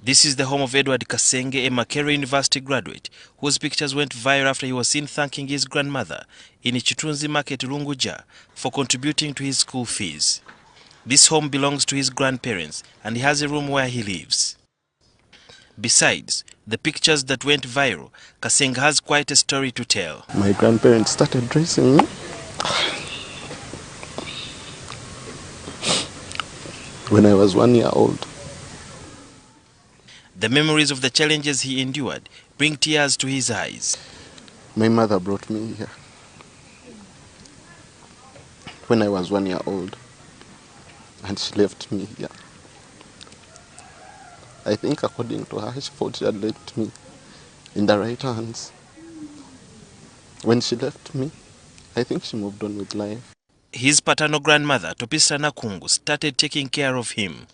This is the home of Edward Kasenge, a Makerere University graduate, whose pictures went viral after he was seen thanking his grandmother in Chitunzi Market, Lunguja, for contributing to his school fees. This home belongs to his grandparents, and he has a room where he lives. Besides the pictures that went viral, Kasenge has quite a story to tell. My grandparents started dressing me when I was 1 year old. The memories of the challenges he endured bring tears to his eyes. My mother brought me here when I was 1 year old, and she left me here. I think according to her, she thought she had left me in the right hands. When she left me, I think she moved on with life. His paternal grandmother, Topisa Nakungu, started taking care of him.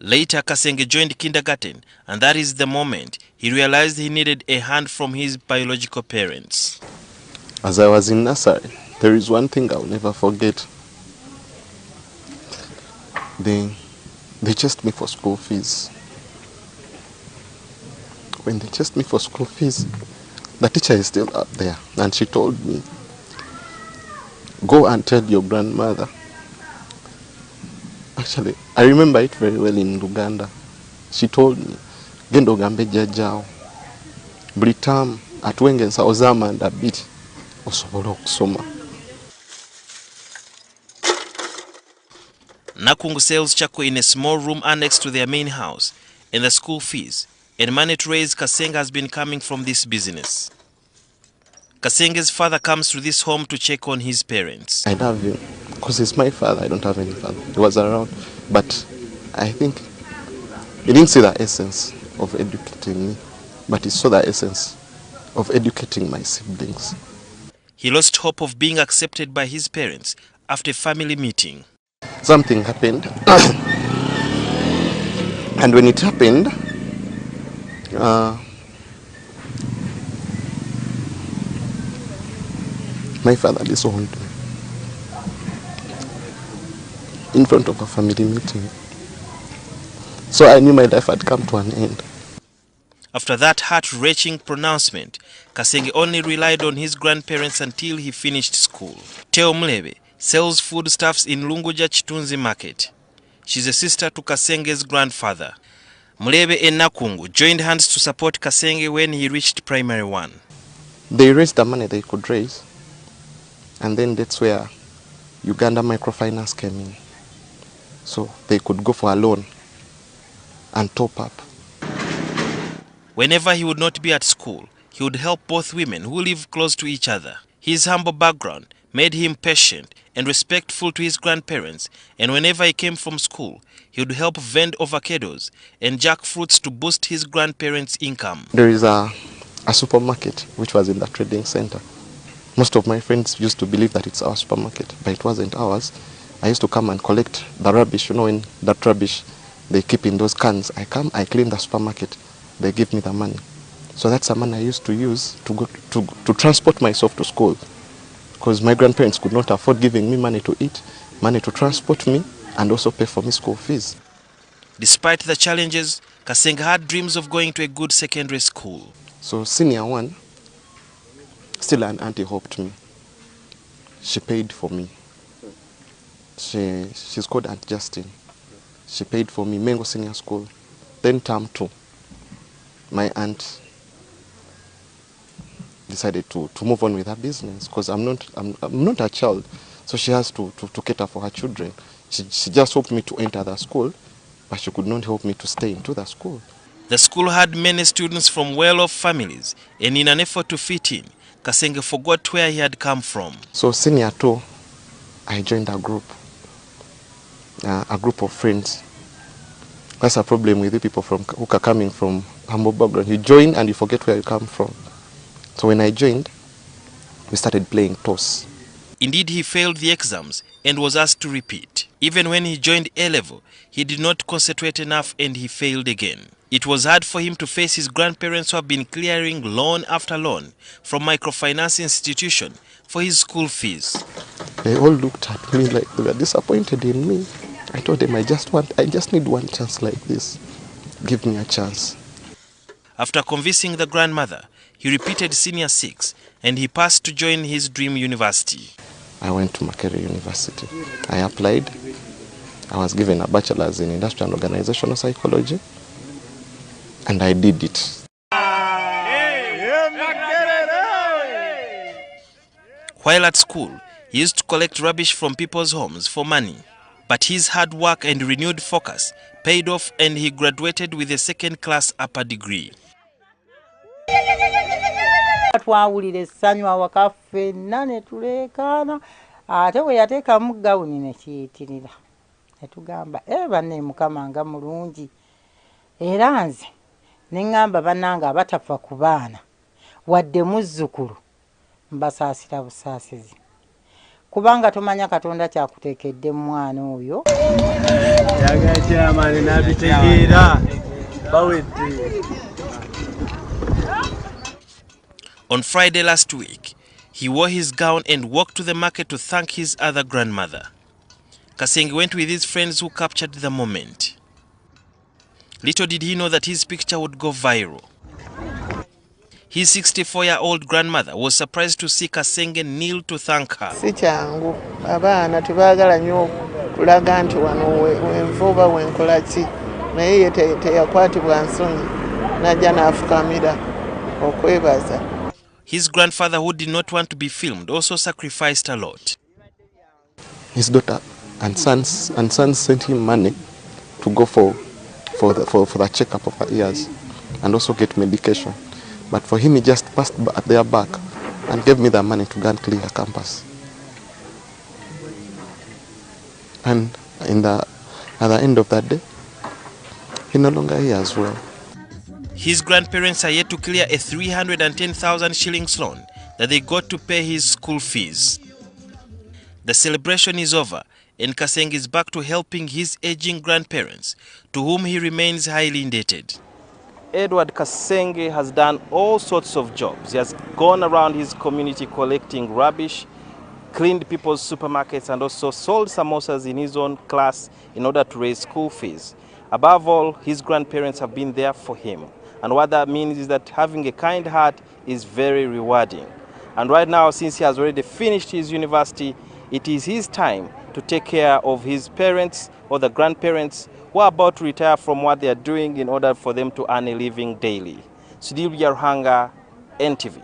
Later, Kasenge joined kindergarten, and that is the moment he realized he needed a hand from his biological parents. As I was in nursery, there is one thing I'll never forget. They chased me for school fees. When they chased me for school fees, the teacher is still out there, and she told me, "Go and tell your grandmother." Actually, I remember it very well in Uganda. She told me, "Gendo gambe jajao, buli term atuwengensa ozama ndabiti osobola okusoma." Nakungu sells charcoal in a small room annexed to their main house, and the school fees and money to raise Kasenge has been coming from this business. Kasenge's father comes to this home to check on his parents. I love him because he's my father. I don't have any father. He was around, but I think he didn't see the essence of educating me, but he saw the essence of educating my siblings. He lost hope of being accepted by his parents after a family meeting. Something happened, and when it happened, my father disowned me in front of a family meeting. So I knew my life had come to an end. After that heart-wrenching pronouncement, Kasenge only relied on his grandparents until he finished school. Teo Mlebe sells foodstuffs in Lunguja Chitunzi Market. She's a sister to Kasenge's grandfather. Mlebe and Nakungu joined hands to support Kasenge when he reached primary 1. They raised the money they could raise, and then that's where Uganda microfinance came in. So they could go for a loan and top up. Whenever he would not be at school, he would help both women who live close to each other. His humble background made him patient and respectful to his grandparents, and whenever he came from school, he would help vend avocados and jackfruits to boost his grandparents' income. There is a supermarket which was in the trading center. Most of my friends used to believe that it's our supermarket, but it wasn't ours. I used to come and collect the rubbish, in that rubbish they keep in those cans. I come, I clean the supermarket, they give me the money. So that's the money I used to use to go to transport myself to school, because my grandparents could not afford giving me money to eat, money to transport me, and also pay for me school fees. Despite the challenges, Kasenge had dreams of going to a good secondary school. So senior 1, still an auntie helped me. She paid for me. She's called Aunt Justine. She paid for me, Mengo Senior School. Then term 2, my aunt decided to move on with her business, because I'm not a child, so she has to cater for her children. She just helped me to enter the school, but she could not help me to stay into the school. The school had many students from well-off families, and in an effort to fit in, Kasenge forgot where he had come from. So senior 2, I joined a group of friends. That's a problem with the people who are coming from humble background. You join and you forget where you come from. So when I joined, we started playing toss. Indeed, he failed the exams and was asked to repeat. Even when he joined A-level, he did not concentrate enough and he failed again. It was hard for him to face his grandparents who have been clearing loan after loan from microfinance institution for his school fees. They all looked at me like they were disappointed in me. I told them I just need one chance like this. give me a chance. After convincing the grandmother, he repeated Senior 6 and he passed to join his dream university. I went to Makerere University. I applied. I was given a bachelor's in industrial and organizational psychology, and I did it. While at school, he used to collect rubbish from people's homes for money. But his hard work and renewed focus paid off and he graduated with a second-class upper degree. Twawulira essanyu awaka ffenna ne tuleekaana ate bwe yateekamu gawuni ne kiyitirira ne tugamba banne Mukama nga mulungi era nze ne ŋŋamba bannange abatafa ku baana wadde muzzukulu mbasaasira busaasizi kubanga tomanya Katonda kyakuteekedde mwana oyo. Yagakyamani nabitegeera bawedde. On Friday last week, he wore his gown and walked to the market to thank his other grandmother. Kasenge went with his friends who captured the moment. Little did he know that his picture would go viral. His 64-year-old grandmother was surprised to see Kasenge kneel to thank her. Si kyangu abaana tebaagala nnyo kulaga nti wano wenvuba wenkola ki naye ye teyakwatibwa nsonyi najja n'afukamira okwebaza. His grandfather, who did not want to be filmed, also sacrificed a lot. His daughter and sons sent him money to go for the checkup of her ears and also get medication. But for him, he just passed at their back and gave me the money to go and clear her campus. And at the end of that day, he no longer hears well. His grandparents are yet to clear a 310,000 shillings loan that they got to pay his school fees. The celebration is over and Kasenge is back to helping his aging grandparents, to whom he remains highly indebted. Edward Kasenge has done all sorts of jobs. He has gone around his community collecting rubbish, cleaned people's supermarkets, and also sold samosas in his own class in order to raise school fees. Above all, his grandparents have been there for him. And what that means is that having a kind heart is very rewarding. And right now, since he has already finished his university, it is his time to take care of his parents or the grandparents who are about to retire from what they are doing in order for them to earn a living daily. Sudhir Yaruhanga, NTV.